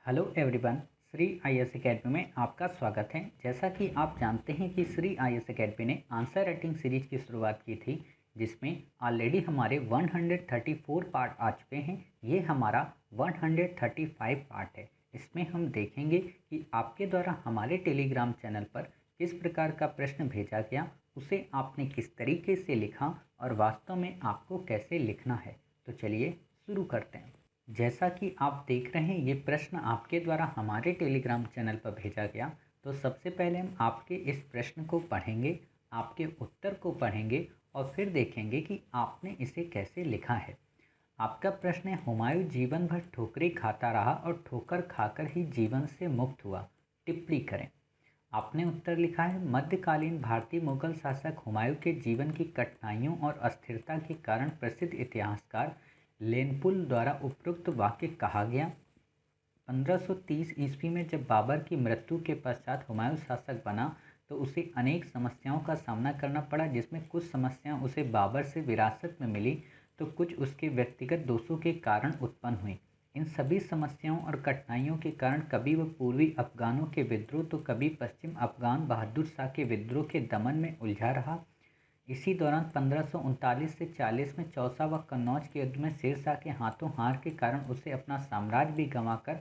Hello everyone. Shri IAS academy में आपका स्वागत है। जैसा कि आप जानते हैं कि श्री आईएएस एकेडमी ने आंसर राइटिंग सीरीज की शुरुआत की थी, जिसमें ऑलरेडी हमारे 134 पार्ट आ चुके हैं। ये हमारा 135 पार्ट है। इसमें हम देखेंगे कि आपके द्वारा हमारे टेलीग्राम चैनल पर किस प्रकार का प्रश्न भेजा गया, उसे आपने किस तरीके से लिखा और वास्तव में आपको कैसे लिखना है। तो चलिए शुरू करते हैं। जैसा कि आप देख रहे हैं, ये प्रश्न आपके द्वारा हमारे टेलीग्राम चैनल पर भेजा गया। तो सबसे पहले हम आपके इस प्रश्न को पढ़ेंगे, आपके उत्तर को पढ़ेंगे और फिर देखेंगे कि आपने इसे कैसे लिखा है। आपका प्रश्न है, हुमायूं जीवन भर ठोकरें खाता रहा और ठोकर खाकर ही जीवन से मुक्त हुआ, टिप्पणी करें। आपने उत्तर लिखा है, मध्यकालीन भारतीय मुगल शासक हुमायूं के जीवन की कठिनाइयों और अस्थिरता के कारण प्रसिद्ध इतिहासकार लेनपुल द्वारा उपरोक्त वाक्य कहा गया। 1530 ईस्वी में जब बाबर की मृत्यु के पश्चात हुमायूं शासक बना तो उसे अनेक समस्याओं का सामना करना पड़ा, जिसमें कुछ समस्याएं उसे बाबर से विरासत में मिली तो कुछ उसके व्यक्तिगत दोषों के कारण उत्पन्न हुई। इन सभी समस्याओं और कठिनाइयों के कारण कभी वह पूर्वी अफगानों के विद्रोह तो कभी पश्चिम अफगान बहादुर शाह के विद्रोह के दमन में उलझा रहा। इसी दौरान 1539 से 40 में चौसा व कन्नौज के युद्ध में शेर शाह के हाथों हार के कारण उसे अपना साम्राज्य भी गंवाकर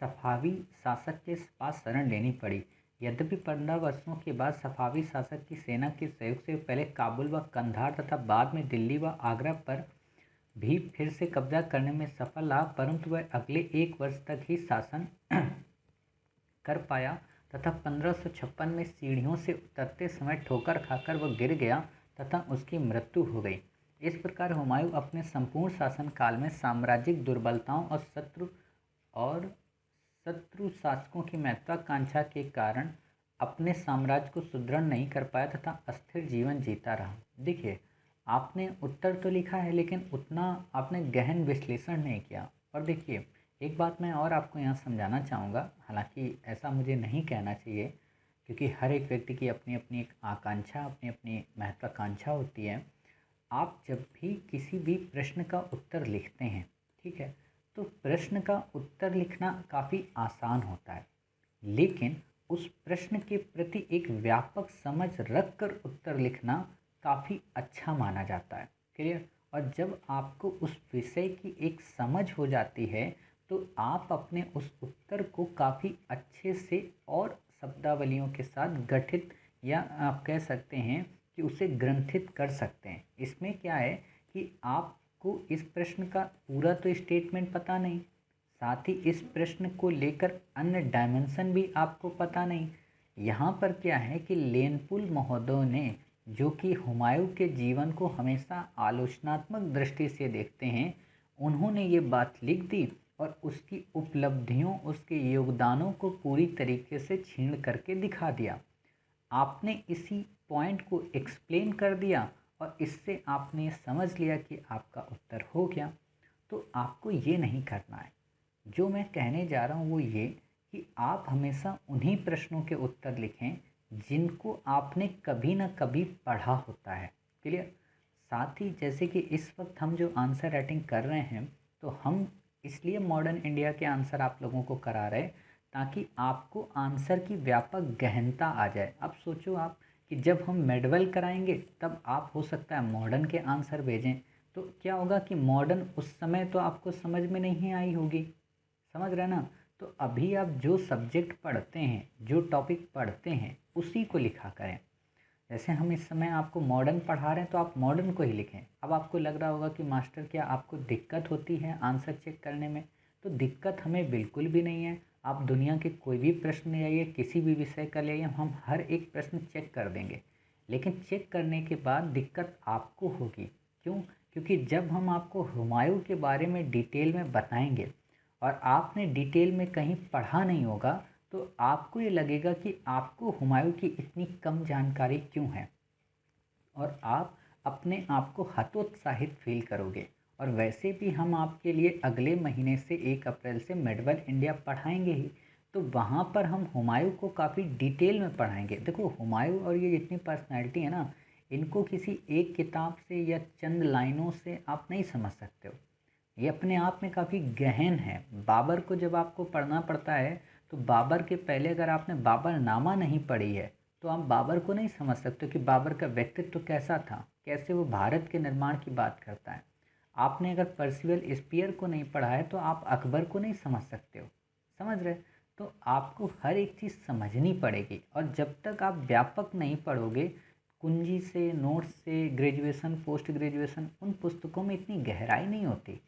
सफावी शासक के पास शरण लेनी पड़ी। यद्यपि 15 वर्षों के बाद सफावी शासक की सेना के सहयोग से पहले काबुल व कंधार तथा बाद में दिल्ली व आगरा पर भी फिर से कब्जा करने में सफल रहा, परंतु वह अगले 1 वर्ष तक ही शासन कर पाया तथा 1556 में सीढ़ियों से उतरते समय ठोकर खाकर वह गिर गया तथा उसकी मृत्यु हो गई। इस प्रकार हुमायूं अपने संपूर्ण शासनकाल में साम्राज्यिक दुर्बलताओं और शत्रु शासकों की महत्वाकांक्षा के कारण अपने साम्राज्य को सुदृढ़ नहीं कर पाया तथा अस्थिर जीवन जीता रहा। देखिए, आपने उत्तर तो लिखा है लेकिन उतना आपने गहन विश्लेषण नहीं किया। और देखिए, एक बात मैं और आपको यहाँ समझाना चाहूँगा, हालांकि ऐसा मुझे नहीं कहना चाहिए क्योंकि हर एक व्यक्ति की अपनी अपनी एक आकांक्षा, अपनी अपनी महत्वाकांक्षा होती है। आप जब भी किसी भी प्रश्न का उत्तर लिखते हैं, ठीक है, तो प्रश्न का उत्तर लिखना काफ़ी आसान होता है, लेकिन उस प्रश्न के प्रति एक व्यापक समझ रख कर उत्तर लिखना काफ़ी अच्छा माना जाता है। क्लियर? और जब आपको उस विषय की एक समझ हो जाती है तो आप अपने उस उत्तर को काफ़ी अच्छे से और शब्दावलियों के साथ गठित या आप कह सकते हैं कि उसे ग्रंथित कर सकते हैं। इसमें क्या है कि आपको इस प्रश्न का पूरा तो स्टेटमेंट पता नहीं, साथ ही इस प्रश्न को लेकर अन्य डायमेंशन भी आपको पता नहीं। यहाँ पर क्या है कि लेनपुल महोदय ने, जो कि हुमायूं के जीवन को हमेशा आलोचनात्मक दृष्टि से देखते हैं, उन्होंने ये बात लिख दी और उसकी उपलब्धियों, उसके योगदानों को पूरी तरीके से छीन करके दिखा दिया। आपने इसी पॉइंट को एक्सप्लेन कर दिया और इससे आपने समझ लिया कि आपका उत्तर हो गया। तो आपको ये नहीं करना है। जो मैं कहने जा रहा हूँ वो ये कि आप हमेशा उन्हीं प्रश्नों के उत्तर लिखें जिनको आपने कभी ना कभी पढ़ा होता है। क्लियर? साथ ही जैसे कि इस वक्त हम जो आंसर राइटिंग कर रहे हैं, तो हम इसलिए मॉडर्न इंडिया के आंसर आप लोगों को करा रहे हैं ताकि आपको आंसर की व्यापक गहनता आ जाए। अब सोचो आप कि जब हम मेडवल कराएंगे तब आप हो सकता है मॉडर्न के आंसर भेजें, तो क्या होगा कि मॉडर्न उस समय तो आपको समझ में नहीं आई होगी। समझ रहे ना? तो अभी आप जो सब्जेक्ट पढ़ते हैं, जो टॉपिक पढ़ते हैं, उसी को लिखा करें। जैसे हम इस समय आपको मॉडर्न पढ़ा रहे हैं तो आप मॉडर्न को ही लिखें। अब आपको लग रहा होगा कि मास्टर क्या आपको दिक्कत होती है आंसर चेक करने में? तो दिक्कत हमें बिल्कुल भी नहीं है। आप दुनिया के कोई भी प्रश्न ले आइए, किसी भी विषय का ले आइए, हम हर एक प्रश्न चेक कर देंगे। लेकिन चेक करने के बाद दिक्कत आपको होगी। क्यों? क्योंकि जब हम आपको हुमायूं के बारे में डिटेल में बताएंगे और आपने डिटेल में कहीं पढ़ा नहीं होगा तो आपको ये लगेगा कि आपको हुमायूं की इतनी कम जानकारी क्यों है, और आप अपने आप को हतोत्साहित फील करोगे। और वैसे भी हम आपके लिए अगले महीने से 1 अप्रैल से मेडवल इंडिया पढ़ाएंगे ही, तो वहाँ पर हम हुमायूं को काफ़ी डिटेल में पढ़ाएंगे। देखो, हुमायूं और ये जितनी पर्सनैलिटी है ना, इनको किसी एक किताब से या चंद लाइनों से आप नहीं समझ सकते हो। ये अपने आप में काफ़ी गहन है। बाबर को जब आपको पढ़ना पड़ता है तो बाबर के पहले अगर आपने बाबरनामा नहीं पढ़ी है तो आप बाबर को नहीं समझ सकते कि बाबर का व्यक्तित्व कैसा था, कैसे वो भारत के निर्माण की बात करता है। आपने अगर पर्सिवल स्पीयर को नहीं पढ़ा है तो आप अकबर को नहीं समझ सकते हो। समझ रहे? तो आपको हर एक चीज़ समझनी पड़ेगी, और जब तक आप व्यापक नहीं पढ़ोगे कुंजी से, नोट्स से, ग्रेजुएशन, पोस्ट ग्रेजुएशन, उन पुस्तकों में इतनी गहराई नहीं होती।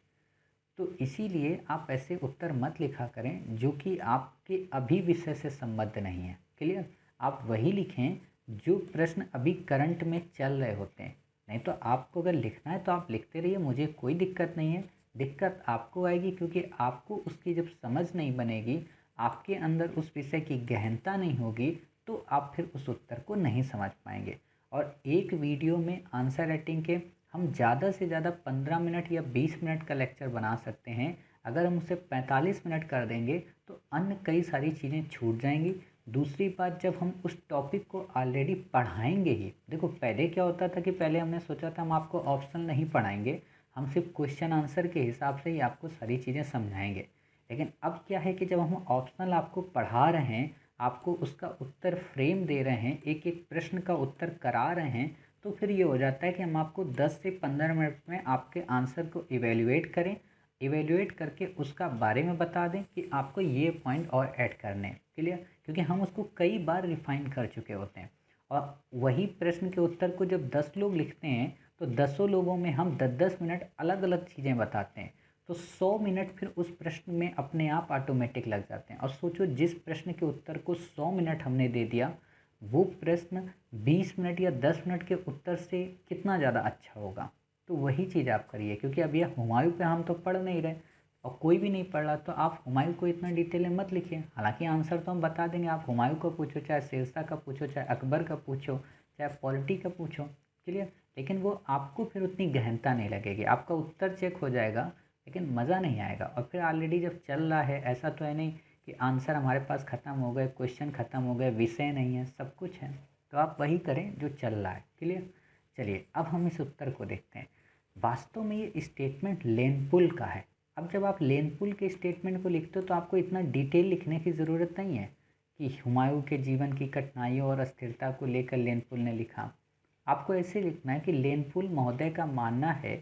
तो इसीलिए आप ऐसे उत्तर मत लिखा करें जो कि आपके अभी विषय से संबद्ध नहीं है। क्लियर? आप वही लिखें जो प्रश्न अभी करंट में चल रहे होते हैं। नहीं तो आपको अगर लिखना है तो आप लिखते रहिए, मुझे कोई दिक्कत नहीं है। दिक्कत आपको आएगी क्योंकि आपको उसकी जब समझ नहीं बनेगी, आपके अंदर उस विषय की गहनता नहीं होगी, तो आप फिर उस उत्तर को नहीं समझ पाएंगे। और एक वीडियो में आंसर राइटिंग के हम ज़्यादा से ज़्यादा 15 मिनट या 20 मिनट का लेक्चर बना सकते हैं। अगर हम उसे 45 मिनट कर देंगे तो अन्य कई सारी चीज़ें छूट जाएंगी। दूसरी बात, जब हम उस टॉपिक को ऑलरेडी पढ़ाएंगे ही, देखो पहले क्या होता था कि पहले हमने सोचा था हम आपको ऑप्शनल नहीं पढ़ाएंगे, हम सिर्फ क्वेश्चन आंसर के हिसाब से ही आपको सारी चीज़ें समझाएंगे। लेकिन अब क्या है कि जब हम ऑप्शनल आपको पढ़ा रहे हैं, आपको उसका उत्तर फ्रेम दे रहे हैं, एक एक प्रश्न का उत्तर करा रहे हैं, तो फिर ये हो जाता है कि हम आपको 10 से 15 मिनट में आपके आंसर को इवेल्युएट करें, इवेल्युएट करके उसका बारे में बता दें कि आपको ये पॉइंट और ऐड करने हैं। क्लियर? क्योंकि हम उसको कई बार रिफाइन कर चुके होते हैं। और वही प्रश्न के उत्तर को जब 10 लोग लिखते हैं तो 10 लोगों में हम 10-10 मिनट अलग अलग चीज़ें बताते हैं, तो 100 मिनट फिर उस प्रश्न में अपने आप ऑटोमेटिक लग जाते हैं। और सोचो, जिस प्रश्न के उत्तर को 100 मिनट हमने दे दिया, वो प्रश्न 20 मिनट या 10 मिनट के उत्तर से कितना ज़्यादा अच्छा होगा। तो वही चीज़ आप करिए, क्योंकि अब यह हुमायूं पे हम तो पढ़ नहीं रहे और कोई भी नहीं पढ़ रहा, तो आप हुमायूं को इतना डिटेल में मत लिखिए। हालांकि आंसर तो हम बता देंगे, आप हुमायूं का पूछो, चाहे शेरशाह का पूछो, चाहे अकबर का पूछो, चाहे पॉलिटी का पूछो। क्लियर? लेकिन वो आपको फिर उतनी गहनता नहीं लगेगी, आपका उत्तर चेक हो जाएगा लेकिन मज़ा नहीं आएगा। और फिर ऑलरेडी जब चल रहा है, ऐसा तो है नहीं कि आंसर हमारे पास ख़त्म हो गए, क्वेश्चन ख़त्म हो गए, विषय नहीं है, सब कुछ है। तो आप वही करें जो चल रहा है। क्लियर? चलिए अब हम इस उत्तर को देखते हैं। वास्तव में ये स्टेटमेंट लेनपुल का है। अब जब आप लेनपुल के स्टेटमेंट को लिखते हो तो आपको इतना डिटेल लिखने की ज़रूरत नहीं है कि हुमायूं के जीवन की कठिनाइयों और अस्थिरता को लेकर लेनपुल ने लिखा। आपको ऐसे लिखना है कि लेनपुल महोदय का मानना है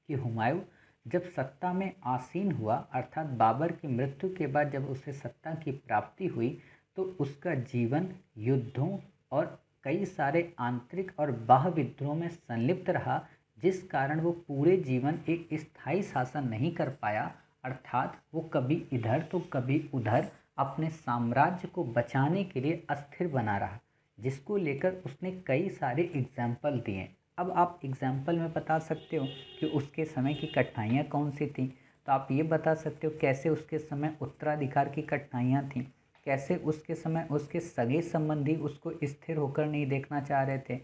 कि हुमायूं जब सत्ता में आसीन हुआ, अर्थात बाबर की मृत्यु के बाद जब उसे सत्ता की प्राप्ति हुई, तो उसका जीवन युद्धों और कई सारे आंतरिक और बाह्य विद्रोह में संलिप्त रहा, जिस कारण वो पूरे जीवन एक स्थायी शासन नहीं कर पाया। अर्थात वो कभी इधर तो कभी उधर अपने साम्राज्य को बचाने के लिए अस्थिर बना रहा, जिसको लेकर उसने कई सारे एग्जाम्पल दिए। अब आप एग्जाम्पल में बता सकते हो कि उसके समय की कठिनाइयाँ कौन सी थी, तो आप ये बता सकते हो कैसे उसके समय उत्तराधिकार की कठिनाइयाँ थीं, कैसे उसके समय उसके सगे संबंधी उसको स्थिर होकर नहीं देखना चाह रहे थे,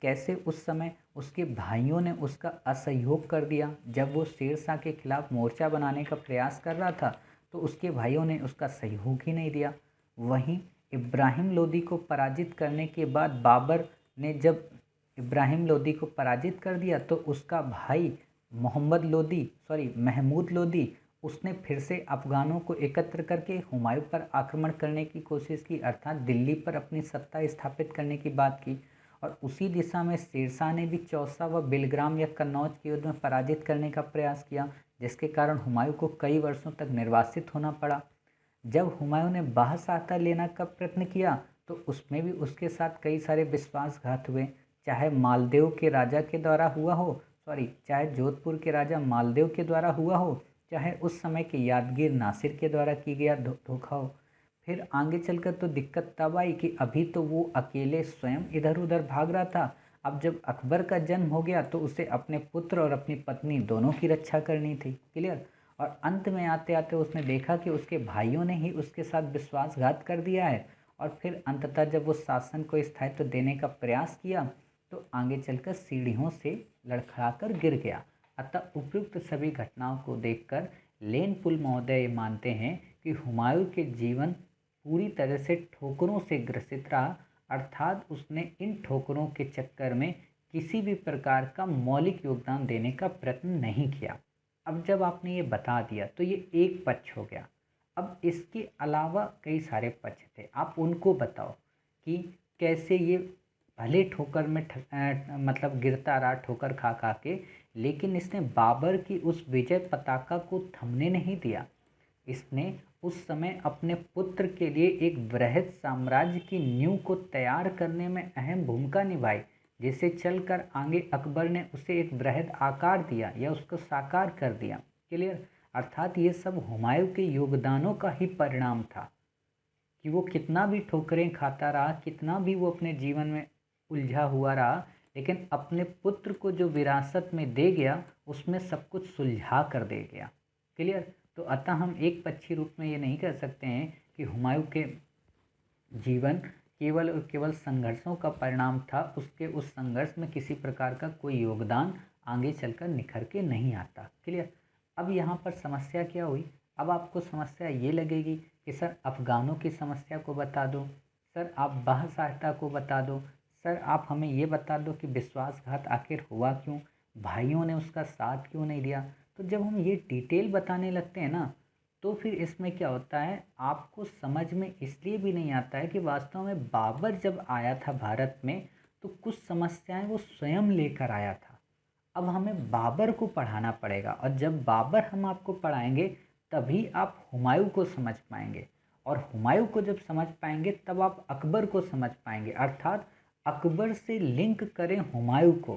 कैसे उस समय उसके भाइयों ने उसका असहयोग कर दिया। जब वो शेरशाह के खिलाफ मोर्चा बनाने का प्रयास कर रहा था तो उसके भाइयों ने उसका सहयोग ही नहीं दिया। वहीं इब्राहिम लोदी को पराजित करने के बाद बाबर ने जब इब्राहिम लोदी को पराजित कर दिया तो उसका भाई महमूद लोदी, उसने फिर से अफ़गानों को एकत्र करके हुमायूं पर आक्रमण करने की कोशिश की, अर्थात दिल्ली पर अपनी सत्ता स्थापित करने की बात की। और उसी दिशा में शेरशाह ने भी चौसा व बिलग्राम या कन्नौज के युद्ध में पराजित करने का प्रयास किया, जिसके कारण हुमायूं को कई वर्षों तक निर्वासित होना पड़ा। जब हुमायूं ने बाह्य सहायता लेना का प्रयत्न किया तो उसमें भी उसके साथ कई सारे विश्वासघात हुए, चाहे मालदेव के राजा के द्वारा हुआ हो, चाहे जोधपुर के राजा मालदेव के द्वारा हुआ हो, चाहे उस समय के यादगीर नासिर के द्वारा की गया धोखा हो। फिर आगे चलकर तो दिक्कत तब आई कि अभी तो वो अकेले स्वयं इधर उधर भाग रहा था, अब जब अकबर का जन्म हो गया तो उसे अपने पुत्र और अपनी पत्नी दोनों की रक्षा करनी थी। क्लियर? और अंत में आते आते उसने देखा कि उसके भाइयों ने ही उसके साथ विश्वासघात कर दिया है, और फिर अंततः जब वो शासन को स्थायित्व देने का प्रयास किया तो आगे चलकर सीढ़ियों से लड़खड़ाकर गिर गया। अतः उपयुक्त सभी घटनाओं को देखकर लेनपुल महोदय मानते हैं कि हुमायूं के जीवन पूरी तरह से ठोकरों से ग्रसित रहा, अर्थात उसने इन ठोकरों के चक्कर में किसी भी प्रकार का मौलिक योगदान देने का प्रयत्न नहीं किया। अब जब आपने ये बता दिया तो ये एक पक्ष हो गया। अब इसके अलावा कई सारे पक्ष थे, आप उनको बताओ कि कैसे ये भले ठोकर में मतलब गिरता रहा ठोकर खा खा के, लेकिन इसने बाबर की उस विजय पताका को थमने नहीं दिया। इसने उस समय अपने पुत्र के लिए एक वृहद साम्राज्य की नींव को तैयार करने में अहम भूमिका निभाई, जिसे चलकर आगे अकबर ने उसे एक वृहद आकार दिया या उसको साकार कर दिया। क्लियर? अर्थात ये सब हुमायूं के योगदानों का ही परिणाम था कि वो कितना भी ठोकरें खाता रहा, कितना भी वो अपने जीवन में उलझा हुआ रहा, लेकिन अपने पुत्र को जो विरासत में दे गया उसमें सब कुछ सुलझा कर दे गया। क्लियर? तो अतः हम एक पक्षी रूप में ये नहीं कह सकते हैं कि हुमायूं के जीवन केवल और केवल संघर्षों का परिणाम था, उसके उस संघर्ष में किसी प्रकार का कोई योगदान आगे चलकर निखर के नहीं आता। क्लियर? अब यहाँ पर समस्या क्या हुई? अब आपको समस्या ये लगेगी कि सर अफ़गानों की समस्या को बता दो, सर आप बाह्य सहायता को बता दो, सर आप हमें ये बता दो कि विश्वासघात आखिर हुआ क्यों, भाइयों ने उसका साथ क्यों नहीं दिया। तो जब हम ये डिटेल बताने लगते हैं ना, तो फिर इसमें क्या होता है, आपको समझ में इसलिए भी नहीं आता है कि वास्तव में बाबर जब आया था भारत में तो कुछ समस्याएं वो स्वयं लेकर आया था। अब हमें बाबर को पढ़ाना पड़ेगा, और जब बाबर हम आपको पढ़ाएंगे तभी आप हुमायूं को समझ पाएंगे, और हुमायूं को जब समझ पाएंगे तब आप अकबर को समझ पाएंगे। अर्थात अकबर से लिंक करें हुमायूं को,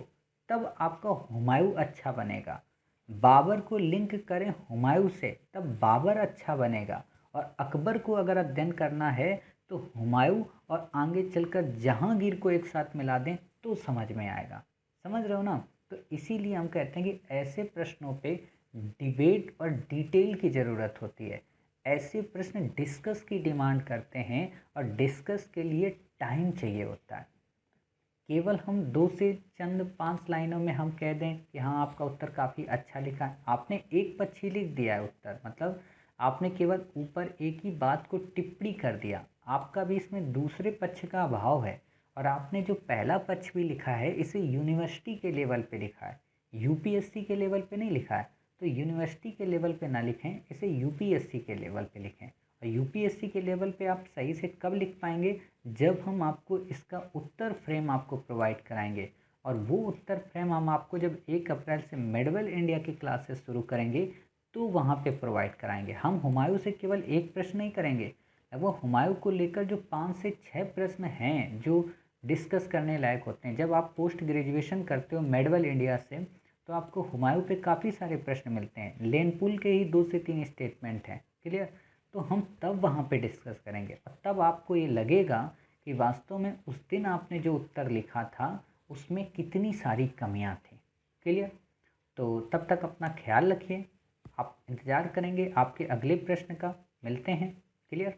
तब आपका हुमायूं अच्छा बनेगा। बाबर को लिंक करें हुमायूं से, तब बाबर अच्छा बनेगा। और अकबर को अगर अध्ययन करना है तो हुमायूं और आगे चलकर जहांगीर को एक साथ मिला दें तो समझ में आएगा। समझ रहे हो ना? तो इसीलिए हम कहते हैं कि ऐसे प्रश्नों पे डिबेट और डिटेल की ज़रूरत होती है। ऐसे प्रश्न डिस्कस की डिमांड करते हैं, और डिस्कस के लिए टाइम चाहिए होता है। केवल हम 2 से चंद 5 लाइनों में हम कह दें कि हाँ आपका उत्तर काफ़ी अच्छा लिखा है, आपने एक पक्ष ही लिख दिया है उत्तर, मतलब आपने केवल ऊपर एक ही बात को टिप्पणी कर दिया, आपका भी इसमें दूसरे पक्ष का अभाव है। और आपने जो पहला पक्ष भी लिखा है इसे यूनिवर्सिटी के लेवल पे लिखा है, यूपीएससी के लेवल पे नहीं लिखा है। तो यूनिवर्सिटी के लेवल पे ना लिखें, इसे यूपीएससी के लेवल पे लिखें। और यूपीएससी के लेवल पे आप सही से कब लिख पाएंगे? जब हम आपको इसका उत्तर फ्रेम आपको प्रोवाइड कराएंगे। और वो उत्तर फ्रेम हम आपको जब 1 अप्रैल से मेडवल इंडिया की क्लासेस शुरू करेंगे तो वहाँ पे प्रोवाइड कराएंगे। हम हुमायूं से केवल एक प्रश्न नहीं करेंगे, वो हुमायूं को लेकर जो 5 से 6 प्रश्न हैं जो डिस्कस करने लायक होते हैं। जब आप पोस्ट ग्रेजुएशन करते हो मेडवल इंडिया से तो आपको हुमायूं पे काफ़ी सारे प्रश्न मिलते हैं, लेनपुल के ही 2 से 3 स्टेटमेंट हैं। क्लियर? तो हम तब वहाँ पे डिस्कस करेंगे, और तब आपको ये लगेगा कि वास्तव में उस दिन आपने जो उत्तर लिखा था उसमें कितनी सारी कमियां थी। क्लियर? तो तब तक अपना ख्याल रखिए, आप इंतज़ार करेंगे आपके अगले प्रश्न का। मिलते हैं। क्लियर?